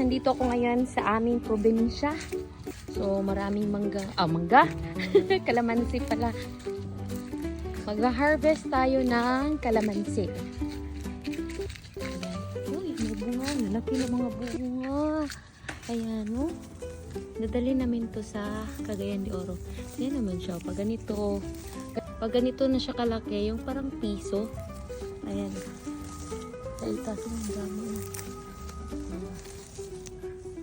nandito ako ngayon sa aming probinsya. So, maraming mangga. Mangga? Kalamansi pala. Mag-harvest tayo ng kalamansi. Uy, may bunga. Lalaki na mga bunga. Ayan, no? Dadali namin to sa Cagayan de Oro. Yan naman siya. Pag ganito na siya kalaki, yung parang piso. Ayan. Sa itaas ng dami.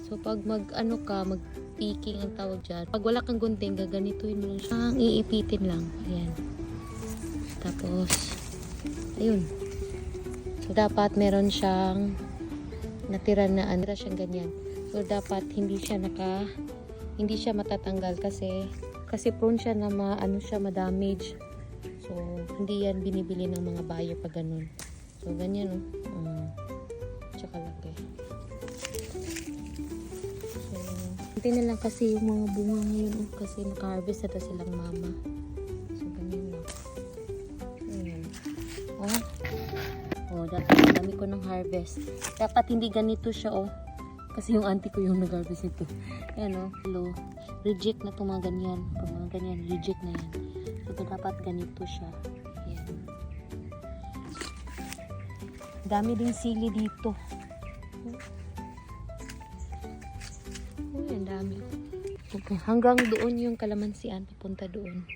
So, pag mag-picking ang tawag dyan. Pag wala kang gunting, gaganituin mo lang siya. Ang iipitin lang. Ayan. Tapos, ayun. So, dapat meron siyang natira na siyang ganyan. So, dapat hindi siya matatanggal kasi prone siya na ma-damage. So, hindi yan binibili ng mga buyer pag ganun. So, ganyan, tsaka laki. So, hindi na lang kasi yung mga bunga ngayon, kasi naka-harvest na silang mama. So, ganyan lang. Ayan. Dami ko ng harvest. Dapat hindi ganito siya, kasi yung auntie ko yung nag-harvest ito. Ayan, hello. Reject na itong mga ganyan. Pag mga ganyan, reject na yan. So, dapat ganito siya. Ayan. Dami ding sili dito. Ang dami. Okay. Hanggang doon yung kalamansian. Papunta doon.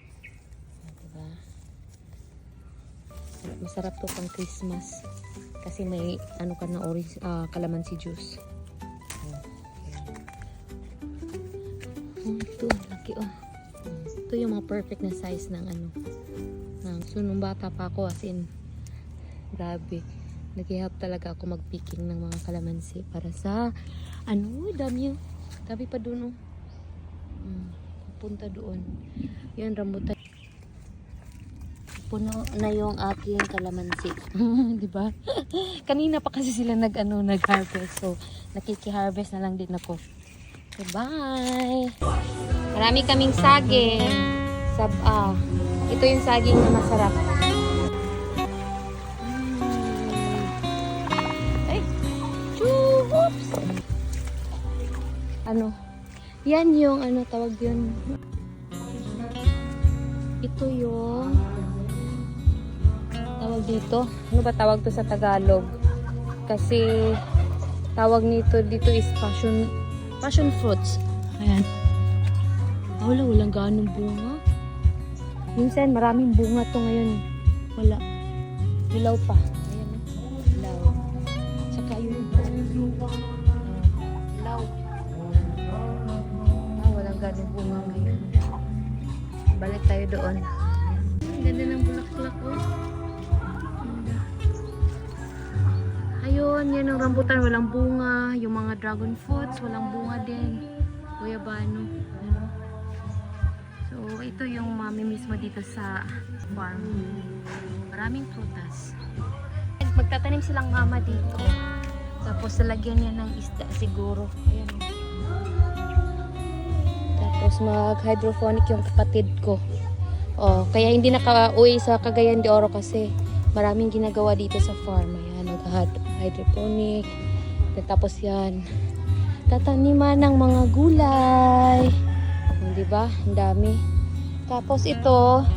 Diba? Masarap to pang Christmas. Kasi may orange kalamansi juice. Ito, laki Ito yung mga perfect na size ng So, nung bata pa ako, as in, grabe. Naghihap talaga ako mag-picking ng mga kalamansi para sa, dami pa doon, punta doon. Yun, rambutan. Puno na yung aking kalamansi. Diba? Kanina pa kasi sila nag-harvest. So, nakiki-harvest na lang din ako. Bye! Marami kaming saging. Ito yung saging na masarap. Ay! Oops! Yan yung tawag yun. Ito yung tawag dito. Ano ba tawag to sa Tagalog? Kasi tawag nito dito is passion fruits. Ayan. Walang ganong bunga. Minsan maraming bunga to ngayon. Wala. Hilaw pa. Ayan. Hilaw. Tsaka yung hilaw. Walang ganong bunga ngayon. Balik tayo doon. Ang ganda ng bulaklak Ayun, yan ang rambutan, walang bunga. Yung mga dragon fruits, walang bunga din. Guyabano. So, ito yung mami mismo dito sa farm. Maraming prutas. Magtatanim silang mama dito. Tapos, lalagyan niya ng isda siguro. Ayan. Tapos, mag-hydroponic yung kapatid ko. Kaya hindi naka-uwi sa Cagayan de Oro kasi maraming ginagawa dito sa farm. Ayan, mag-hydroponic. Tapos yan, tataniman ng mga gulay. Diba? Ang dami. Tapos ito,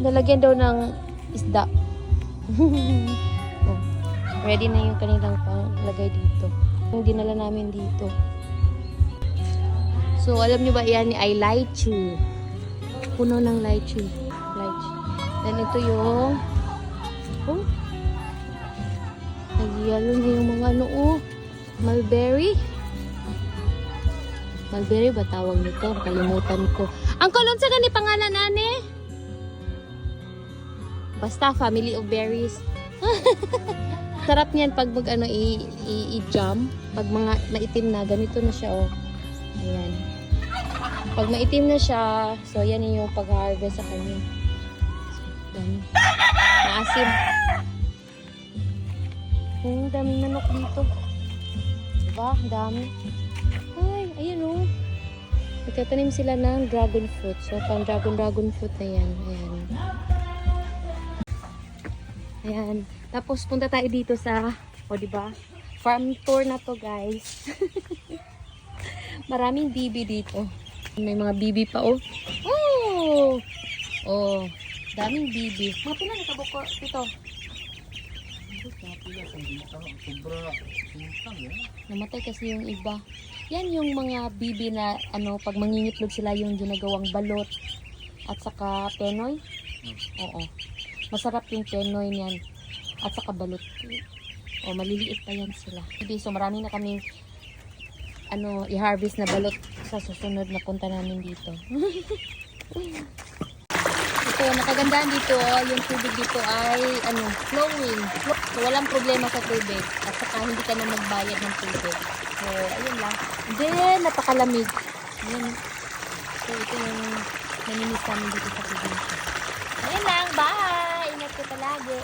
lalagyan daw ng isda. Ready na yung kanilang panglagay dito. Yung dinala namin dito. So, alam nyo ba yan ay lychee. Puno ng lychee. Then ito yung nagyalo na yung mga mulberry. Mulberry ba tawag nito? Kalimutan ko. Ang kulon sa gani pangalan ane? Basta family of berries. Sarap niyan pag i-jam. Pag mga maitim na, ganito na siya Ayan. Pag maitim na siya, so yan yung pag-harvest sa kanya. Maasim. Daming manok dito. Diba? Dami. Ay, ayan Nagtatanim sila ng dragon fruit. So, pang dragon fruit na yan. Ayan. Tapos, punta tayo dito sa, diba? Farm tour na to, guys. Maraming bibi dito. May mga bibi pa, oh. Oh! Oh, daming bibi. Mga pila na kabuko dito. Namatay kasi yung iba. Yan yung mga bibi na ano, pag mangingitlog sila yung ginagawang balot at saka penoy. Oo. Masarap yung penoy niyan at saka balot. O maliliit pa yan sila. So marami na kaming ano, i-harvest na balot sa susunod na punta namin dito. Ito, nakagandaan dito, yung tubig dito ay ano, flowing. So, walang problema sa tubig. At saka hindi ka na magbayad ng tubig. So, ayun lang. Then, napakalamig. Ayan. So, ito yung naminis namin dito sa tubig. Ayun lang, bye! Ingat ko palagi.